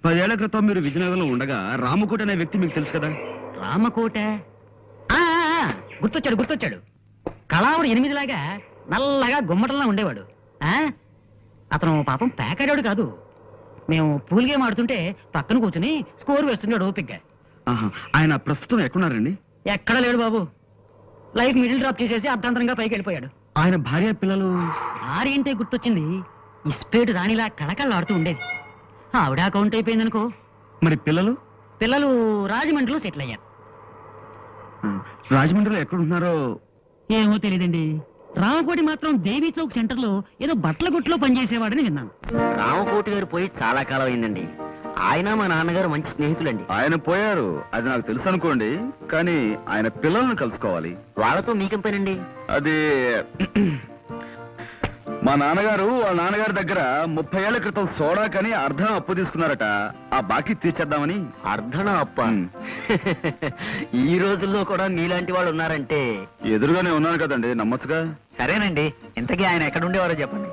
10 ఏళ్ల క్రితం మీరు విజయనగరంలో ఉండగా రామకోట అనే వ్యక్తి మీకు తెలుసు కదా? రామకోట గుర్తొచ్చాడు. కళావుడు 8లాగా నల్లగా గుమ్మటంలా ఉండేవాడు. అతను పాపం పేకాడాడు కాదు. మేము పూల్ గేమ్ ఆడుతుంటే పక్కన కూర్చుని స్కోర్ వేస్తున్నాడు ఓపిగ్గా. ఆయన ప్రస్తుతం ఎక్కడున్నారండి? ఎక్కడ లేడు బాబు. లైఫ్ మిడిల్ డ్రాప్ చేసేసి అర్ధాంతరంగా పైకి వెళ్ళిపోయాడు. ఆయన భార్య పిల్లలు? భార్య అంటే గుర్తొచ్చింది. ఇస్పేటు రాణిలా కళకళలాడుతూ ఉండేది. ఆవిడ అకౌంట్ అయిపోయిందనుకో. మరి పిల్లలు? పిల్లలు రాజమండ్రిలో సెటిల్ అయ్యారు. రాజమండ్రిలో ఎక్కడున్నారో ఏమో తెలియదండి. రామకోటి మాత్రం దేవీ చౌక్ సెంటర్ లో ఏదో బట్టల గుట్లో పనిచేసేవాడని విన్నాను. రామకోటి గారు పోయి చాలా కాలం అయిందండి. ఆయన మా నాన్నగారు మంచి స్నేహితులండి. ఆయన పోయారు అది నాకు తెలుసు అనుకోండి, కానీ ఆయన పిల్లల్ని కలుసుకోవాలి. వాళ్ళతో మీకేం పనండి? అది మా నాన్నగారు వాళ్ళ నాన్నగారి దగ్గర 30 ఏళ్ల క్రితం సోడా కని అర్ధం అప్పు తీసుకున్నారట. ఆ బాకీ తీర్చేద్దామని. అర్ధన అప్ప? ఈ రోజుల్లో కూడా మీలాంటి వాళ్ళు ఉన్నారంటే. ఎదురుగానే ఉన్నాను కదండి, నమ్మచ్చుగా. సరేనండి, ఇంతకీ ఆయన ఎక్కడుండేవారో చెప్పండి.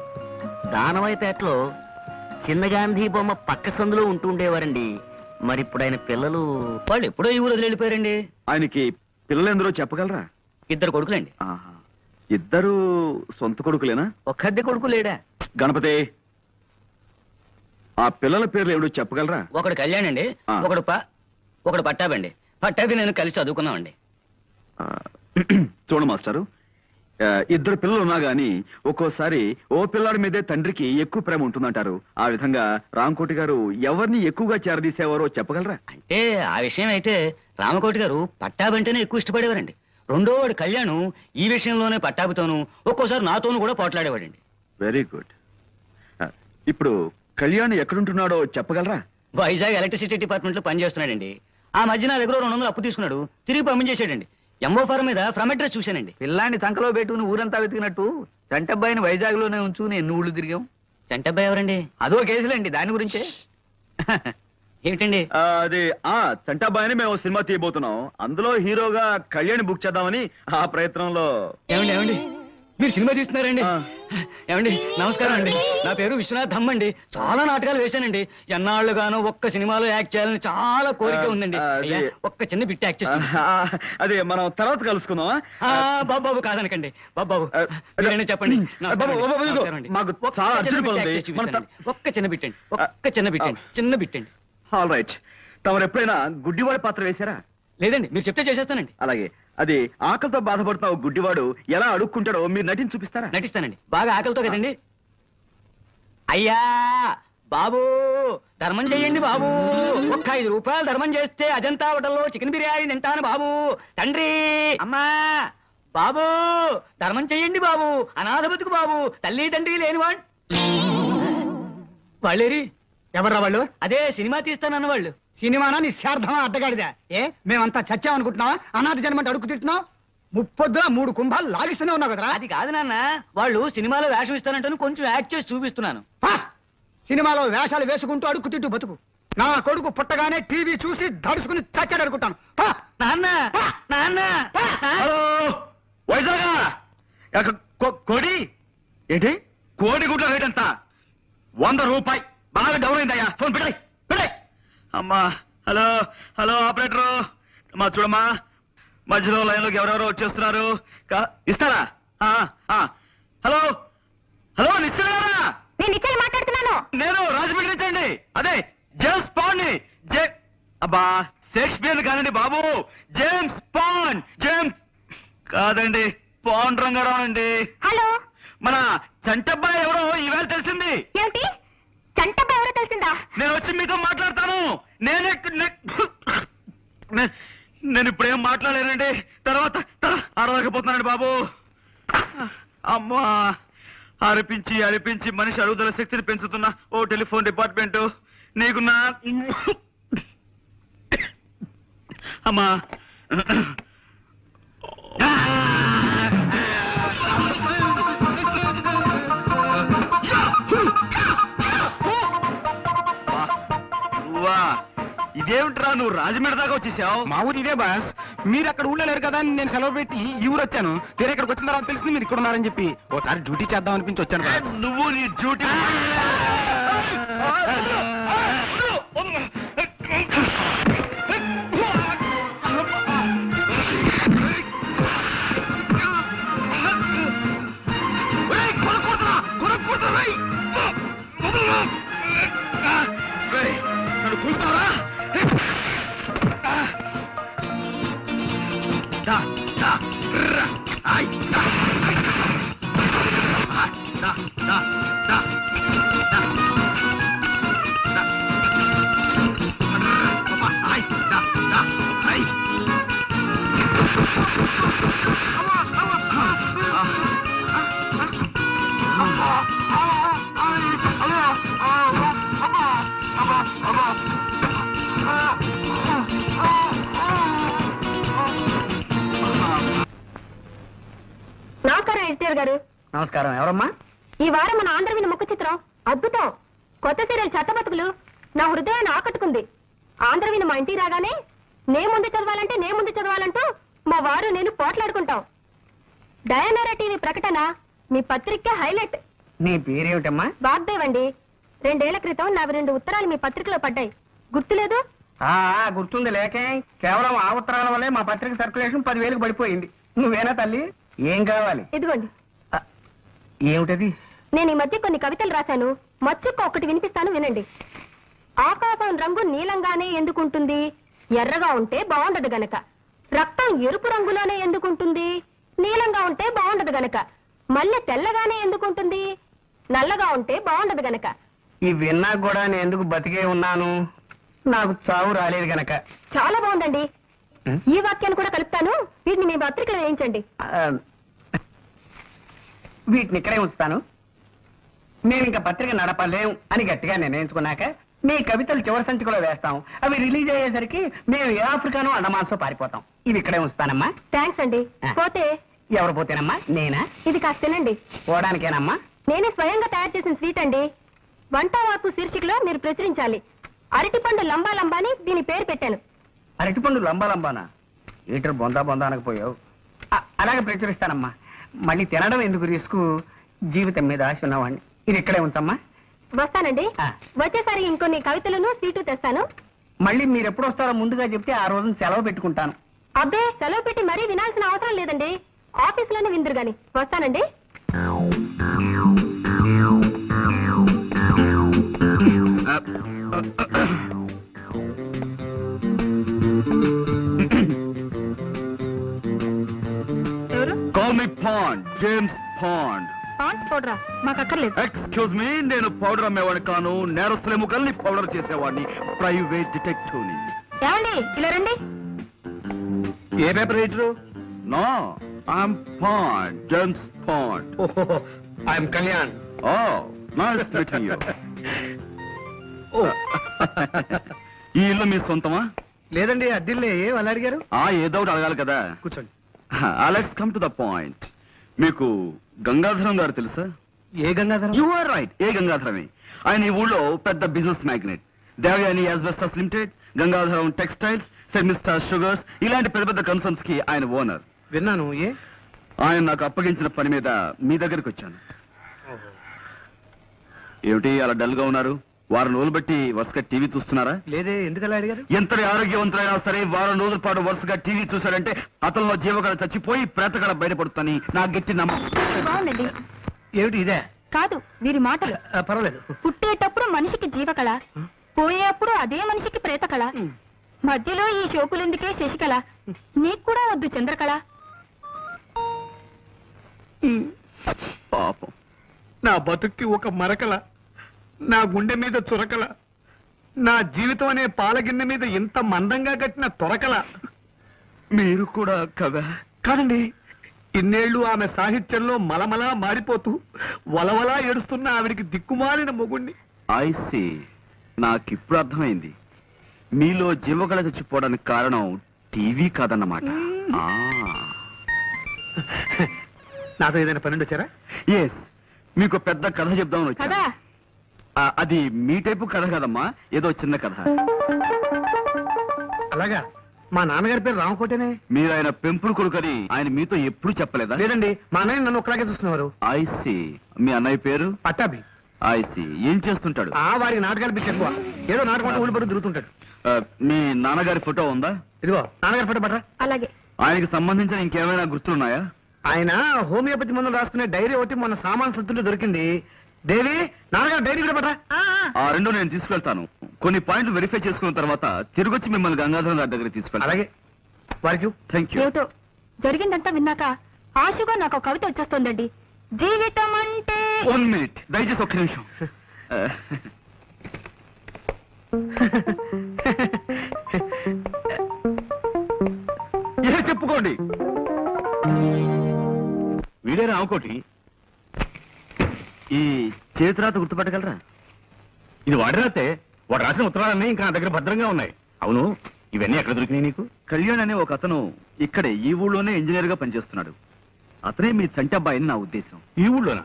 దానవైపేటలో చిన్న గాంధీ బొమ్మ పక్క సందులో ఉంటూ ఉండేవారండి. మరి ఇప్పుడు ఆయన పిల్లలు? వాళ్ళు ఎప్పుడో ఈ ఊరు వెళ్ళిపోయారండి. ఆయనకి పిల్లలు ఎందరో చెప్పగలరా? 2 కొడుకులండి. ఇద్దరు సొంత కొడుకులేనా? ఒక్కద్దె కొడుకు లేడా? గణపతి, ఆ పిల్లల పేర్లు ఏమిటో చెప్పగలరా? ఒకడు కళ్యాణ్ అండి, ఒకడు పట్టాబండి. పట్టాభి నేను కలిసి చదువుకున్నామండి. చూడు మాస్టారు, 2 పిల్లలు ఉన్నా గాని ఒక్కోసారి ఓ పిల్లాడి మీదే తండ్రికి ఎక్కువ ప్రేమ ఉంటుందంటారు. ఆ విధంగా రామకోటి గారు ఎవరిని ఎక్కువగా చేరదీసేవారో చెప్పగలరా? అంటే ఆ విషయం అయితే రామకోటి గారు పట్టాబంటేనే ఎక్కువ ఇష్టపడేవారండి. రెండోవాడు కళ్యాణ్ ఈ విషయంలోనే పట్టాభితోనూ ఒక్కోసారి నాతోనూ కూడా పోట్లాడేవాడండి. Very good. ఇప్పుడు కళ్యాణ్ ఎక్కడుంటున్నాడో చెప్పగలరా? వైజాగ్ ఎలక్ట్రిసిటీ డిపార్ట్మెంట్ లో పనిచేస్తున్నాడండి. ఆ మధ్య నా దగ్గర 200 అప్పు తీసుకున్నాడు, తిరిగి పంపించేశాడండి. ఎంఓ ఫారం మీద ఫ్రమ్ అడ్రస్ చూశానండి. పిల్లాన్ని సంకలో పెట్టుకుని ఊరంతా వెతికినట్టు చంటబ్బాయిని వైజాగ్ లోనే ఉంచుకుని ఎన్ని ఊళ్ళు తిరిగాం. చంటబ్బాయి ఎవరండి? అదో కేసులండి, దాని గురించే. ఏమిటండి అది? చంటాబాయిని మేము సినిమా తీయబోతున్నాం. అందులో హీరోగా కళ్యాణ్ బుక్ చేద్దామని ఆ ప్రయత్నంలో. ఏమండి మీరు సినిమా తీస్తున్నారండి? ఏమండి నమస్కారం అండి, నా పేరు విశ్వనాథ్ ధమ్ అండి. చాలా నాటకాలు వేశానండి. ఎన్నాళ్ళుగానో ఒక్క సినిమాలో యాక్ట్ చేయాలని చాలా కోరిక ఉందండి. ఒక్క చిన్న బిట్ యాక్ట్ చేస్తాను. అదే మనం తర్వాత కలుసుకుందాం. బాబు కాదనకండి. బాబు చెప్పండి. ఒక్క చిన్న బిట్టండి, ఒక్క చిన్న బిట్టండి, చిన్న బిట్టండి. All right. తమరు ఎప్పుడైనా గుడ్డివాడి పాత్ర వేశారా? లేదండి, మీరు చెప్తే చేసేస్తానండి. అలాగే. అది ఆకలితో బాధపడుతున్న గుడ్డివాడు ఎలా అడుక్కుంటాడో మీరు నటించి చూపిస్తారా? నటిస్తానండి. బాగా ఆకలితో కదండి. అయ్యా బాబు ధర్మం చెయ్యండి బాబు. ఒక్క 5 రూపాయలు ధర్మం చేస్తే అజంతా హోటల్లో చికెన్ బిర్యానీ తింటాను బాబు. తండ్రి అమ్మా బాబు ధర్మం చెయ్యండి బాబు. అనాథ బతుకు బాబు, తల్లి తండ్రి లేనివాడు. వాళ్ళేరి? ఎవర్రా వాళ్ళు? అదే సినిమా తీస్తానన్న వాళ్ళు. సినిమానా నిశ్చార్థమా అడ్డగాడిదా? మేమంతా చచ్చామనుకుంటున్నావా? అనాథ జన్మంటే అడుగు తింటున్నావు. ముప్పొద్దున 3 కుంభాలు లాగిస్తూనే ఉన్నావు కదరా. అది కాదు నాన్న, వాళ్ళు సినిమాలో వేషం ఇస్తానంటాను, కొంచెం యాక్ట్ చేసి చూపిస్తున్నాను. సినిమాలో వేషాలు వేసుకుంటూ అడుగు తింటూ బతుకు. నా కొడుకు పుట్టగానే టీవీ చూసి దడుచుకుని చచ్చాడు అనుకుంటాను. నాన్న నాన్న కోడి ఏంటి? కోడి గుడ్ల రేట్ ఎంత? 100 రూపాయలు. బాగా డౌన్ అయిందయ్యా. ఫోన్ పెట్టాయి పెట్టాయి. అమ్మా హలో హలో ఆపరేటరు, మా చూడమ్మా మధ్యలో లైన్లోకి ఎవరెవరో వచ్చేస్తున్నారు. ఇస్తారా? హలో హలో నిశ్చయరా? నేను మాట్లాడుతున్నాను. నేను రాజమండ్రి నుంచి అండి. అదే జేమ్స్ పాండ్ ని. అబ్బా షేక్స్పియర్ కాదండి బాబు, జేమ్స్ పాండ్. జేమ్స్ కాదండి, పాండ్ రంగారావు అండి. హలో, మన చంటబ్బాయి ఎవరో ఈవేళ తెలిసింది. ఏమిటి? చంటబ్బాయి ఎవరో తెలిసిందా? నేను వచ్చి మీతో మాట్లాడతాను. నేను ఇప్పుడేం మాట్లాడలేనండి. తర్వాత అరవకపోతున్నానండి బాబు. అమ్మా, అరిపించి అరిపించి మనిషి అరుగుదల శక్తిని పెంచుతున్నా ఓ టెలిఫోన్ డిపార్ట్మెంట్ నీకు నా అమ్మా. ఇదేమిట్రా, నువ్వు రాజమండ్రి దాకా వచ్చేసావు? మా ఊరు ఇదే బాస్. మీరు అక్కడ ఊళ్ళో లేరు కదా అని నేను సెలవు పెట్టి ఈ ఊరు వచ్చాను. వేరే ఇక్కడికి వచ్చిన తర్వాత తెలిసింది మీరు ఇక్కడ ఉన్నారని చెప్పి ఓసారి డ్యూటీ చేద్దాం అనిపించి వచ్చాను. నువ్వు నీ డ్యూటీ చూస్తావరా? దా, దా, రా, ఆయ్, దా, ఆ, దా, దా, దా, దా, దా. అబ్బా, ఆయ్, దా, దా, ఆయ్. నమస్కారం ఎన్టీఆర్ గారు. నమస్కారం. ఎవరమ్మా? ఈ వారం మన ఆంధ్రవిని ముఖ చిత్రం అద్భుతం. కొత్త సీరియల్ చెత్తబతుకులు నా హృదయాన్ని ఆకట్టుకుంది. ఆంధ్రవిని మా ఇంటికి రాగానే నే ముందు చదవాలంటూ మా వారు నేను పోట్లాడుకుంటాం. డయానారా టీవీ ప్రకటన మీ పత్రిక హైలైట్. నీ పేరేమిటమ్మా? వాగ్దేవ్ అండి. 2 ఏళ్ల క్రితం నా 2 ఉత్తరాలు మీ పత్రికలో పడ్డాయి. గుర్తులేదు? గుర్తుంది. లేకే కేవలం ఆ ఉత్తరాల వల్లే మా పత్రిక సర్క్యులేషన్ 10,000కి పడిపోయింది. నువ్వేనా తల్లి? ఏం కావాలి? ఇదిగోండి. ఏమిటది? నేను ఈ మధ్య కొన్ని కవితలు రాశాను. మచ్చుక్క ఒకటి వినిపిస్తాను, వినండి. ఆకాశం రంగు నీలంగానే ఎందుకుంటుంది? ఎర్రగా ఉంటే బాగుండదు గనక. రక్తం ఎరుపు రంగులోనే ఎందుకుంటుంది? నీలంగా ఉంటే బాగుండదు గనక. మల్లె తెల్లగానే ఎందుకుంటుంది? నల్లగా ఉంటే బాగుండదు గనక. ఈ విన్నా కూడా నేను ఎందుకు బతికే ఉన్నాను? నాకు చావు రాలేదు గనక. చాలా బాగుందండి. ఈ వాక్యాన్ని కూడా కలుపుతాను. వీటిని మీ పత్రికలో వేయించండి. వీటిని ఇక్కడే ఉంచుతాను. నేను ఇంకా పత్రిక నడపలేం అని గట్టిగా నిర్ణయించుకున్నాక మీ కవితలు చివరి సంచికలో వేస్తాం. అవి రిలీజ్ అయ్యేసరికి మేము ఏ ఆఫ్రికానో అండమాన్సో పారిపోతాం. ఇవి ఇక్కడే ఉంచుతానమ్మా. థ్యాంక్స్ అండి. పోతే ఎవరు పోతేనమ్మా? నేనా? ఇది కాస్త తినండి. పోవడానికేనమ్మా? నేనే స్వయంగా తయారు చేసిన స్వీట్ అండి. వంట వార్పు శీర్షికలో మీరు ప్రచురించాలి. అరటిపండు లంబా లంబాని దీని పేరు పెట్టాను. అరటిపండు లంబా లంబానా? ఈటర్ బొందా బొందా అనకపోయావు. అలాగే ప్రచురిస్తానమ్మా. మళ్ళీ తినడం ఎందుకు రిస్క్? జీవితం మీద ఆశ ఉన్నవాడిని. ఇది ఇక్కడే ఉంచమ్మా. వస్తానండి. వచ్చేసారి ఇంకొన్ని కవితలను స్వీటు తెస్తాను. మళ్ళీ మీరు ఎప్పుడు వస్తారో ముందుగా చెప్తే ఆ రోజున సెలవు పెట్టుకుంటాను. అబ్బే, సెలవు పెట్టి మరీ వినాల్సిన అవసరం లేదండి. ఆఫీసులోనే విందురు గాని. వస్తానండి. ఎవరు? Call me Pond, James Pond. Pond's పౌడరా? మాకు అక్కర్లేదు. ఎక్స్క్యూజ్ మీ, నేను పౌడర్ అమ్మేవాడిని కాను. నేరస్తుల ముఖల్ని పౌడర్ చేసేవాడిని. ప్రైవేట్ డిటెక్టివ్ని. ఏమండి, ఇలా రండి. ఏ paper writer? No, I'm Pond, James Pond. I'm Kalyan. Oh, nice meeting you. ఈ ఇల్లు మీ సొంతమా? లేదండి, అద్దిల్లే. వాళ్ళు అడిగారు? ఏదో ఒకటి అడగాలి కదా. కూర్చోండి. Let's come to the point. మీకు గంగాధరం గారు తెలుసా? ఏ గంగాధరం? యు ఆర్ రైట్, ఏ గంగాధరమే. ఆయన ఈ ఊళ్ళో పెద్ద business magnate. Devayani asbestos limited, Gangadharam textiles, సెమిస్టార్ షుగర్స్, ఇలాంటి పెద్ద పెద్ద కన్సర్న్స్ కి ఆయన ఓనర్. విన్నాను. ఏ? ఆయన నాకు అప్పగించిన పని మీద మీ దగ్గరికి వచ్చాను. ఏమిటి అలా డల్ గా ఉన్నారు? వారం రోజులు బట్టి వరుసగా టీవీ చూస్తున్నారా? లేదే, ఎందుకలా అడిగారు? ఎంతటి ఆరోగ్యవంతులైనా సరే వారం రోజుల పాటు వరుసగా టీవీ చూశారంటే అతనిలో జీవకళ చచ్చిపోయి ప్రేతకళ బయటపడుతుందని నా గట్టి నమ్మకం. బాగుందండి. ఏమిటి ఇదే? కాదు, వీరి మాటలు. పర్వాలేదు. పుట్టేటప్పుడు మనిషికి జీవకళ, పోయేప్పుడు అదే మనిషికి ప్రేతకళ, మధ్యలో ఈ షోకులెందుకే శశికళ, నీకు కూడా వద్దు చంద్రకళ. పాపం, నా బతుక్కి ఒక మరకల, నా గుండె మీద చురకల, నా జీవితం అనే పాలగిన్నె మీద ఇంత మందంగా కట్టిన తొరకల. మీరు కూడా కదా? కాదండి, ఇన్నేళ్లు ఆమె సాహిత్యంలో మలమలా మారిపోతూ వలవలా ఏడుస్తున్న ఆవిడికి దిక్కుమాలిన మొగుణ్ణి. ఐ సీ, నాకిప్పుడు అర్థమైంది. మీలో జీవకళ చచ్చిపోవడానికి కారణం టీవీ కాదన్నమాట. నాతో ఏదైనా పన్నెండు వచ్చారా? ఎస్, మీకు పెద్ద కథ చెప్దామని కదా వచ్చా. అది మీ టైపు కథ కదమ్మా, ఏదో చిన్న కథ. అలాగా? మా నాన్నగారి పేరు రామకోటేనే. మీరు ఆయన పెంపుడు కొడుకని ఆయన మీతో ఎప్పుడు చెప్పలేదా? లేదండి, మా అన్నయ్య నన్ను ఒకలాగే చూస్తున్నారు. I see. మీ అన్నయ్య పేరు? పట్టాభి. I see. ఏం చేస్తుంటాడు? వారికి నాటకాలు పిచ్చి ఎక్కువ. ఏదో నాటకం ఊళ్ళు పడి తిరుగుతుంటాడు. మీ నాన్నగారి ఫోటో ఉందా? ఇదిగో నాన్నగారి ఫోటో పట్టరా. అలాగే. ఆయనకి సంబంధించిన ఇంకేమైనా గుర్తులున్నాయా? ఆయన హోమియోపతి మందులు రాసుకునే డైరీ ఒకటి మొన్న సామాన్ సత్తులు దొరికింది. దేవి నాన్నగారు డైరీ కూడా పట్రా. ఆ రెండు నేను తీసుకెళ్తాను. కొన్ని పాయింట్లు వెరిఫై చేసుకున్న తర్వాత తిరిగొచ్చి మిమ్మల్ని గంగాధరం గారి దగ్గర తీసుకెళ్తాను. అలాగే వారికి థ్యాంక్ యూ. ఏమిటో జరిగిందంతా విన్నాక ఆశగా నాకు ఒక కవిత వచ్చేస్తుందండి. జీవితం అంటే 1 minute, దయచేసి ఒక్క నిమిషం. ఏ చెప్పుకోండి. వీడే రావుకోటి. ఈ చేతిరాత గుర్తుపట్టగలరా? ఇది వాడి రాతే. వాడు రాసిన ఉత్తరాలన్నీ ఇంకా నా దగ్గర భద్రంగా ఉన్నాయి. అవును, ఇవన్నీ ఎక్కడ దొరికినాయి నీకు? కళ్యాణ్ అనే ఒక అతను ఇక్కడే ఈ ఊళ్ళోనే ఇంజనీర్ గా పనిచేస్తున్నాడు. అతనే మీ చంటి అబ్బాయి అని నా ఉద్దేశం. ఈ ఊళ్ళోనా?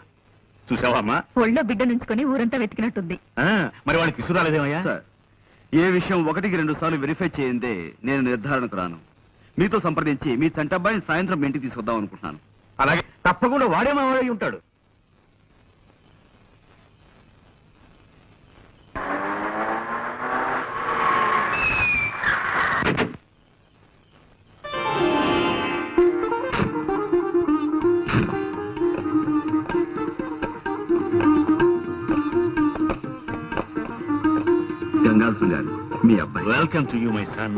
చూసావా అమ్మా? ఒళ్ళో బిడ్డ నుంచుకొని ఊరంతా వెతికినట్టుంది. మరి వాడిని తీసుకురాలేదేమయ్యా? సార్, ఏ విషయం 1-2 సార్లు వెరిఫై చేయందే నేను నిర్ధారణకు రాను. మీతో సంప్రదించి మీ చంటి అబ్బాయిని సాయంత్రం మీ ఇంటికి తీసుకొద్దాం అనుకుంటున్నాను. అలాగే, తప్పకుండా వాడే మా వాడై ఉంటాడు. గంగాధరం గారు, మీ అబ్బాయి. Welcome to you my son.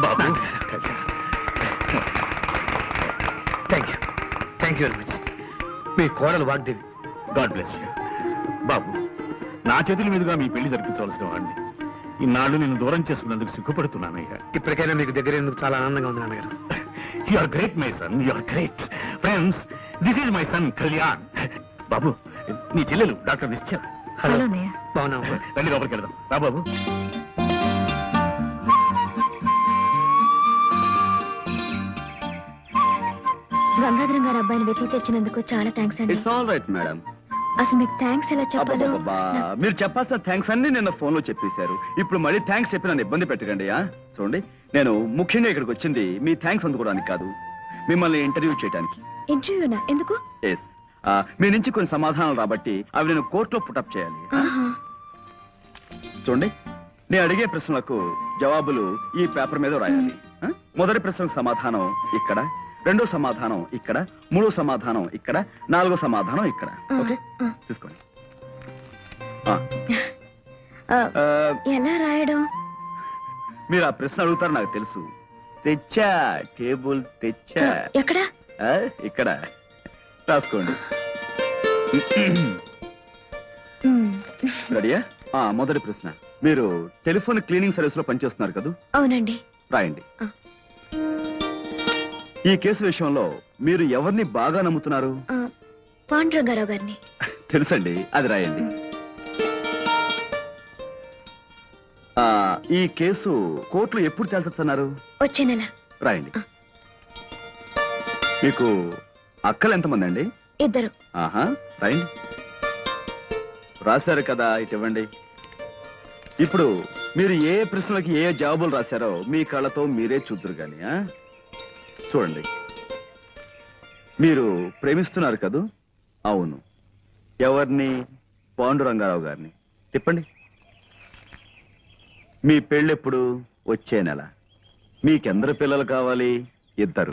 బాబు, థ్యాంక్ యూ వెరీ మచ్. మీ కోడలు వాగ్దేవి. God bless you. బాబు, నా చేతుల మీదుగా మీ పెళ్లి జరిపించవలసిన వాడిని. ఇన్నాళ్ళు నేను దూరం చేసుకున్నందుకు సిగ్గుపడుతున్నానయ్యా. ఇప్పటికైనా మీకు దగ్గర ఎందుకు చాలా ఆనందంగా ఉంది నాన్నగారు. You are great my son, you are great. Friends, this is my son Kalyan. బాబు, నీ చెల్లెలు డాక్టర్ నిశ్చయ. హలో అన్నయ్య. బాగున్నావు? రండి లోపలికి వెళ్దాం. రా బాబు. గంగాధరం గారు అబ్బాయిని వెతికి తెచ్చినందుకు చాలా థ్యాంక్స్ అండి. It's all right madam. అసలు మీకు థ్యాంక్స్ ఎలా చెప్పాలో అబ్బబ్బబ్బా, మీరు చెప్పాల్సిన థ్యాంక్స్ అన్ని నిన్న ఫోన్ లో చెప్పేశారు. ఇప్పుడు మళ్ళీ థ్యాంక్స్ చెప్పి నన్ను ఇబ్బంది పెట్టకండి. చూడండి, నేను ముఖ్యంగా ఇక్కడికి వచ్చింది మీ థ్యాంక్స్ అందుకోవడానికి కాదు, మిమ్మల్ని ఇంటర్వ్యూ చేయడానికి. ఇంటర్వ్యూనా? ఎందుకు? ఎస్, మీ నుంచి కొన్ని సమాధానాలు రాబట్టి అవి నేను కోర్టులో పుటప్ చేయాలి. చూడండి, నేను అడిగే ప్రశ్నలకు జవాబులు ఈ పేపర్ మీద రాయాలి. మొదటి ప్రశ్నకు సమాధానం ఇక్కడ, రెండో సమాధానం ఇక్కడ, మూడో సమాధానం ఇక్కడ, నాలుగో సమాధానం ఇక్కడ. ఓకే, తీసుకోండి. ఎలా రాయడం? మీరు ఆ ప్రశ్న అడుగుతారు నాకు తెలుసు. తెచ్చా, టేబుల్ తెచ్చా. ఎక్కడ? ఇక్కడ రాసుకోండి. రెడీయా? మొదటి ప్రశ్న, మీరు టెలిఫోన్ క్లీనింగ్ సర్వీస్ లో పనిచేస్తున్నారు కదా? అవునండి. రాయండి. ఈ కేసు విషయంలో మీరు ఎవరిని బాగా నమ్ముతున్నారు? పాండురంగారావు గారిని. తెలుసండి, అది రాయండి. ఈ కేసు కోర్టులో ఎప్పుడు తేల్చొచ్చన్నారు? వచ్చే నెల. రాయండి. మీకు అక్కలు ఎంతమంది అండి? 2. ఆహా, రాయండి. రాశారు కదా, ఇటు ఇవ్వండి. ఇప్పుడు మీరు ఏ ప్రశ్నలకి ఏ జవాబులు రాశారో మీ కళ్ళతో మీరే చూద్దరు గాని. చూడండి, మీరు ప్రేమిస్తున్నారు కదూ? అవును. ఎవరిని? పాండురంగారావు గారిని. తిప్పండి. మీ పెళ్ళెప్పుడు? వచ్చే నెల. మీకెందరు పిల్లలు కావాలి? 2.